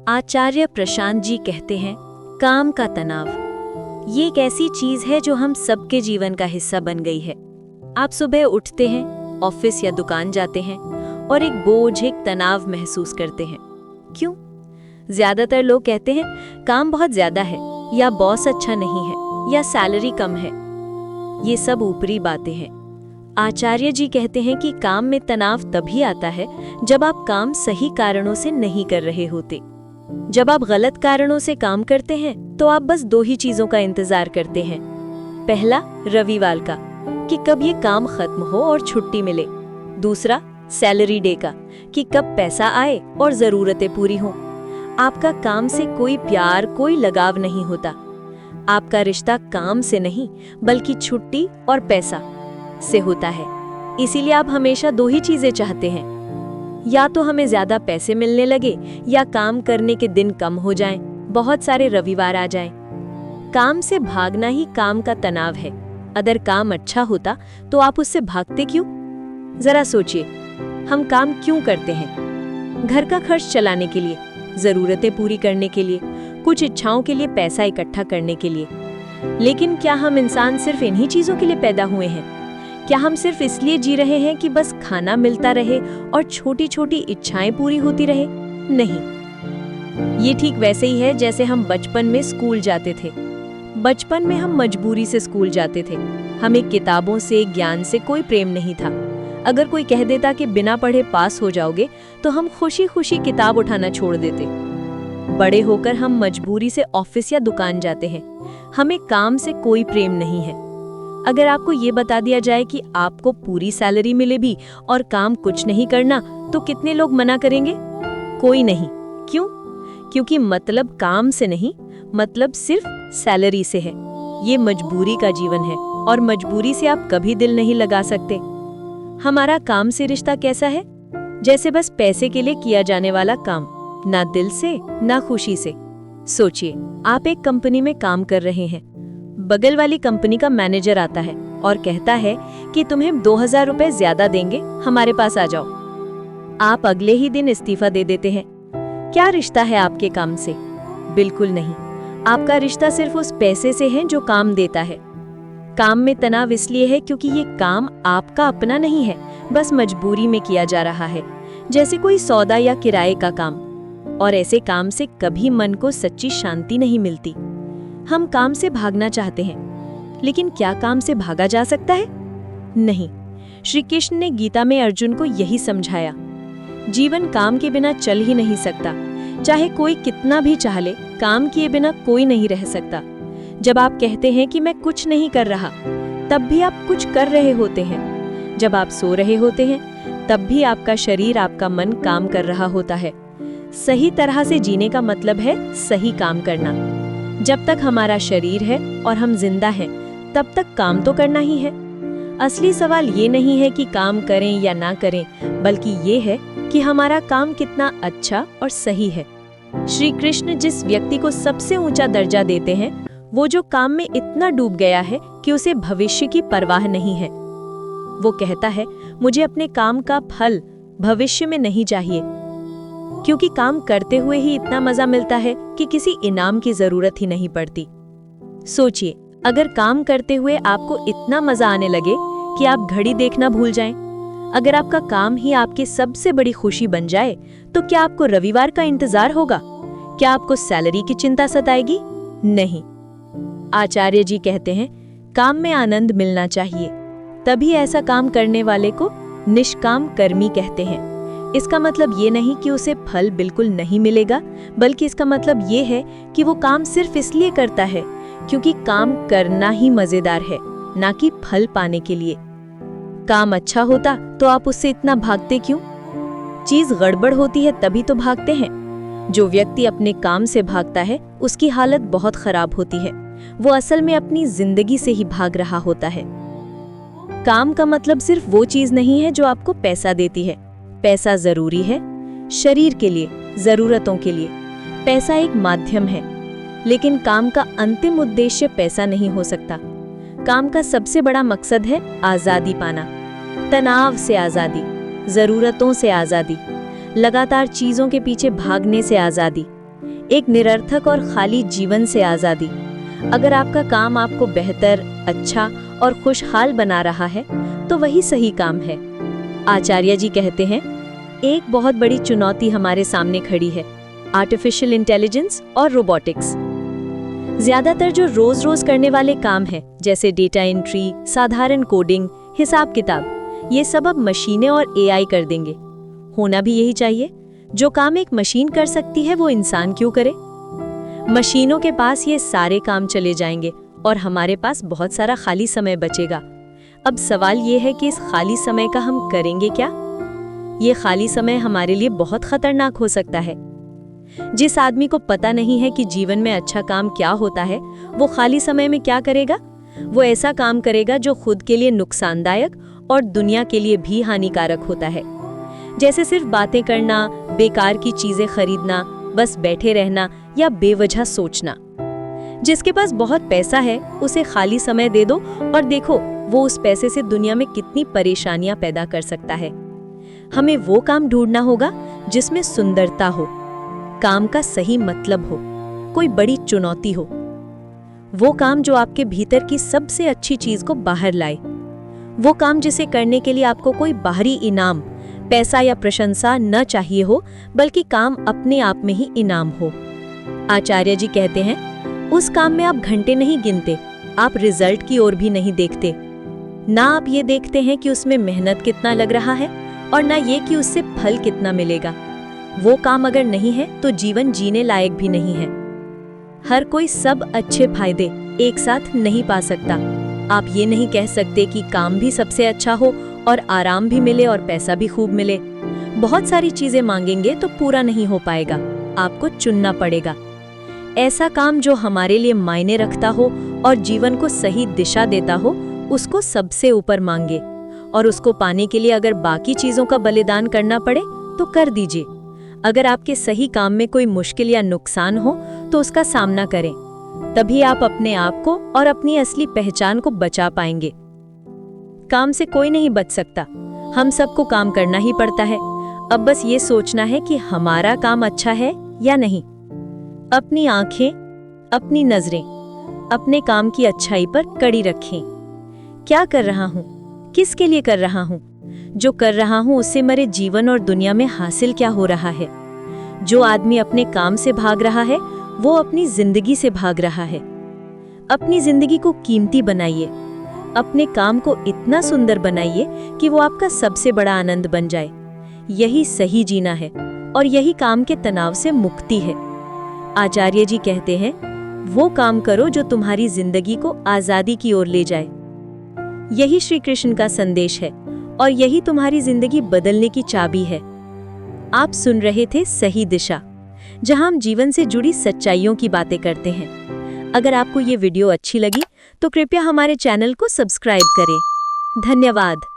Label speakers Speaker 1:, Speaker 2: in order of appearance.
Speaker 1: आचार्य प्रशांत जी कहते हैं, काम का तनाव ये एक ऐसी चीज है जो हम सबके जीवन का हिस्सा बन गई है। आप सुबह उठते हैं, ऑफिस या दुकान जाते हैं और एक बोझ, एक तनाव महसूस करते हैं। क्यों? ज्यादातर लोग कहते हैं काम बहुत ज्यादा है, या बॉस अच्छा नहीं है, या सैलरी कम है। ये सब ऊपरी बातें हैं। आचार्य जी कहते हैं कि काम में तनाव तभी आता है जब आप काम सही कारणों से नहीं कर रहे होते। जब आप गलत कारणों से काम करते हैं तो आप बस दो ही चीजों का इंतजार करते हैं। पहला, रविवार का, कि कब ये काम खत्म हो और छुट्टी मिले। दूसरा, सैलरी डे का, कि कब पैसा आए और जरूरतें पूरी हों। आपका काम से कोई प्यार, कोई लगाव नहीं होता। आपका रिश्ता काम से नहीं बल्कि छुट्टी और पैसा से होता है। इसीलिए आप हमेशा दो ही चीजें चाहते हैं, या तो हमें ज्यादा पैसे मिलने लगे या काम करने के दिन कम हो जाएं, बहुत सारे रविवार आ जाएं। काम से भागना ही काम का तनाव है। अगर काम अच्छा होता तो आप उससे भागते क्यों? जरा सोचिए, हम काम क्यों करते हैं? घर का खर्च चलाने के लिए, जरूरतें पूरी करने के लिए, कुछ इच्छाओं के लिए, पैसा इकट्ठा करने के लिए। लेकिन क्या हम इंसान सिर्फ इन्हीं चीजों के लिए पैदा हुए हैं? क्या हम सिर्फ इसलिए जी रहे हैं कि बस खाना मिलता रहे और छोटी छोटी इच्छाएं पूरी होती रहे? नहीं। ये ठीक वैसे ही है जैसे हम बचपन में स्कूल जाते थे। बचपन में हम मजबूरी से स्कूल जाते थे। हमें किताबों से, ज्ञान से कोई प्रेम नहीं था। अगर कोई कह देता कि बिना पढ़े पास हो जाओगे तो हम खुशी खुशी किताब उठाना छोड़ देते। बड़े होकर हम मजबूरी से ऑफिस या दुकान जाते हैं। हमें काम से कोई प्रेम नहीं है। अगर आपको ये बता दिया जाए कि आपको पूरी सैलरी मिले भी और काम कुछ नहीं करना, तो कितने लोग मना करेंगे? कोई नहीं। क्यों? क्योंकि मतलब काम से नहीं, मतलब सिर्फ सैलरी से है। ये मजबूरी का जीवन है और मजबूरी से आप कभी दिल नहीं लगा सकते। हमारा काम से रिश्ता कैसा है? जैसे बस पैसे के लिए किया जाने वाला काम, ना दिल से ना खुशी से। सोचिए, आप एक कंपनी में काम कर रहे हैं। बगल वाली कंपनी का मैनेजर आता है और कहता है कि तुम्हें 2000 रुपए ज्यादा देंगे, हमारे पास आ जाओ। आप अगले ही दिन इस्तीफा दे देते हैं। क्या रिश्ता है आपके काम से? बिल्कुल नहीं। आपका रिश्ता सिर्फ उस पैसे से है जो काम देता है। काम में तनाव इसलिए है क्योंकि ये काम आपका अपना नहीं है, बस मजबूरी में किया जा रहा है, जैसे कोई सौदा या किराए का काम। और ऐसे काम से कभी मन को सच्ची शांति नहीं मिलती। हम काम से भागना चाहते हैं, लेकिन क्या काम से भागा जा सकता है? नहीं। श्री कृष्ण ने गीता में अर्जुन को यही समझाया। जीवन काम के बिना चल ही नहीं सकता। चाहे कोई कितना भी चाह ले, काम किए बिना कोई नहीं रह सकता। जब आप कहते हैं कि मैं कुछ नहीं कर रहा, तब भी आप कुछ कर रहे होते हैं। जब आप सो रहे होते हैं, तब भी आपका शरीर, आपका मन काम कर रहा होता है। सही तरह से जीने का मतलब है सही काम करना। जब तक हमारा शरीर है और हम जिंदा हैं, तब तक काम तो करना ही है। असली सवाल ये नहीं है कि काम करें या ना करें, बल्कि ये है कि हमारा काम कितना अच्छा और सही है। श्री कृष्ण जिस व्यक्ति को सबसे ऊंचा दर्जा देते हैं, वो जो काम में इतना डूब गया है कि उसे भविष्य की परवाह नहीं है। वो कहता है, मुझे अपने काम का फल भविष्य में नहीं चाहिए, क्योंकि काम करते हुए ही इतना मजा मिलता है कि किसी इनाम की जरूरत ही नहीं पड़ती। सोचिए, अगर काम करते हुए आपको इतना मजा आने लगे कि आप घड़ी देखना भूल जाएं, अगर आपका काम ही आपकी सबसे बड़ी खुशी बन जाए, तो क्या आपको रविवार का इंतजार होगा? क्या आपको सैलरी की चिंता सताएगी? नहीं। आचार्य जी कहते हैं, काम में आनंद मिलना चाहिए, तभी ऐसा काम करने वाले को निष्काम कर्मी कहते हैं। इसका मतलब ये नहीं कि उसे फल बिल्कुल नहीं मिलेगा, बल्कि इसका मतलब ये है कि वो काम सिर्फ इसलिए करता है क्योंकि काम करना ही मजेदार है, ना कि फल पाने के लिए। काम अच्छा होता तो आप उससे इतना भागते क्यों? चीज गड़बड़ होती है तभी तो भागते हैं। जो व्यक्ति अपने काम से भागता है, उसकी हालत बहुत खराब होती है। वो असल में अपनी जिंदगी से ही भाग रहा होता है। काम का मतलब सिर्फ वो चीज नहीं है जो आपको पैसा देती है। पैसा जरूरी है शरीर के लिए, जरूरतों के लिए। पैसा एक माध्यम है, लेकिन काम का अंतिम उद्देश्य पैसा नहीं हो सकता। काम का सबसे बड़ा मकसद है आजादी पाना, तनाव से आजादी, जरूरतों से आजादी, लगातार चीजों के पीछे भागने से आजादी। एक निरर्थक और खाली जीवन से आज़ादी। अगर आपका काम आपको बेहतर, अच्छा और खुशहाल बना रहा है तो वही सही काम है। आचार्य जी कहते हैं, एक बहुत बड़ी चुनौती हमारे सामने खड़ी है, आर्टिफिशियल इंटेलिजेंस और रोबोटिक्स। ज्यादातर जो रोज रोज करने वाले काम हैं, जैसे डेटा एंट्री, साधारण कोडिंग, हिसाब किताब, ये सब अब मशीनें और एआई कर देंगे। होना भी यही चाहिए। जो काम एक मशीन कर सकती है वो इंसान क्यों करे? मशीनों के पास ये सारे काम चले जाएंगे और हमारे पास बहुत सारा खाली समय बचेगा। अब सवाल ये है कि इस खाली समय का हम करेंगे क्या? ये खाली समय हमारे लिए बहुत खतरनाक हो सकता है। जिस आदमी को पता नहीं है कि जीवन में अच्छा काम क्या होता है, वो खाली समय में क्या करेगा? वो ऐसा काम करेगा जो खुद के लिए नुकसानदायक और दुनिया के लिए भी हानिकारक होता है। जैसे सिर्फ बातें करना, बेकार की चीजें खरीदना, बस बैठे रहना या बेवजह सोचना। जिसके पास बहुत पैसा है उसे खाली समय दे दो और देखो वो उस पैसे से दुनिया में कितनी परेशानियां पैदा कर सकता है। हमें वो काम ढूंढना होगा जिसमें सुंदरता हो, काम का सही मतलब हो, कोई बड़ी चुनौती हो। वो काम जो आपके भीतर की सबसे अच्छी चीज को बाहर लाए। वो काम जिसे करने के लिए आपको कोई बाहरी इनाम, पैसा या प्रशंसा न चाहिए हो, बल्कि काम अपने आप में ही इनाम हो। आचार्य जी कहते हैं, उस काम में आप घंटे नहीं गिनते, आप रिजल्ट की ओर भी नहीं देखते। ना आप ये देखते हैं कि उसमें मेहनत कितना लग रहा है और ना ये कि उससे फल कितना मिलेगा। वो काम अगर नहीं है तो जीवन जीने लायक भी नहीं है। हर कोई सब अच्छे फायदे एक साथ नहीं पा सकता। आप ये नहीं कह सकते कि काम भी सबसे अच्छा हो और आराम भी मिले और पैसा भी खूब मिले। बहुत सारी चीजें मांगेंगे तो पूरा नहीं हो पाएगा, आपको चुनना पड़ेगा। ऐसा काम जो हमारे लिए मायने रखता हो और जीवन को सही दिशा देता हो, उसको सबसे ऊपर मांगे। और उसको पाने के लिए अगर बाकी चीजों का बलिदान करना पड़े तो कर दीजिए। अगर आपके सही काम में कोई मुश्किल या नुकसान हो तो उसका सामना करें, तभी आप अपने आप को और अपनी असली पहचान को बचा पाएंगे। काम से कोई नहीं बच सकता, हम सबको काम करना ही पड़ता है। अब बस ये सोचना है कि हमारा काम अच्छा है या नहीं। अपनी आंखें, अपनी नजरें अपने काम की अच्छाई पर कड़ी रखें। क्या कर रहा हूँ, किसके लिए कर रहा हूँ? जो कर रहा हूँ उससे मेरे जीवन और दुनिया में हासिल क्या हो रहा है? जो आदमी अपने काम से भाग रहा है वो अपनी जिंदगी से भाग रहा है। अपनी जिंदगी को कीमती बनाइए, अपने काम को इतना सुंदर बनाइए कि वो आपका सबसे बड़ा आनंद बन जाए। यही सही जीना है और यही काम के तनाव से मुक्ति है। आचार्य जी कहते हैं, वो काम करो जो तुम्हारी जिंदगी को आजादी की ओर ले जाए। यही श्री कृष्ण का संदेश है और यही तुम्हारी जिंदगी बदलने की चाबी है। आप सुन रहे थे सही दिशा, जहां हम जीवन से जुड़ी सच्चाइयों की बातें करते हैं। अगर आपको ये वीडियो अच्छी लगी तो कृपया हमारे चैनल को सब्सक्राइब करें। धन्यवाद।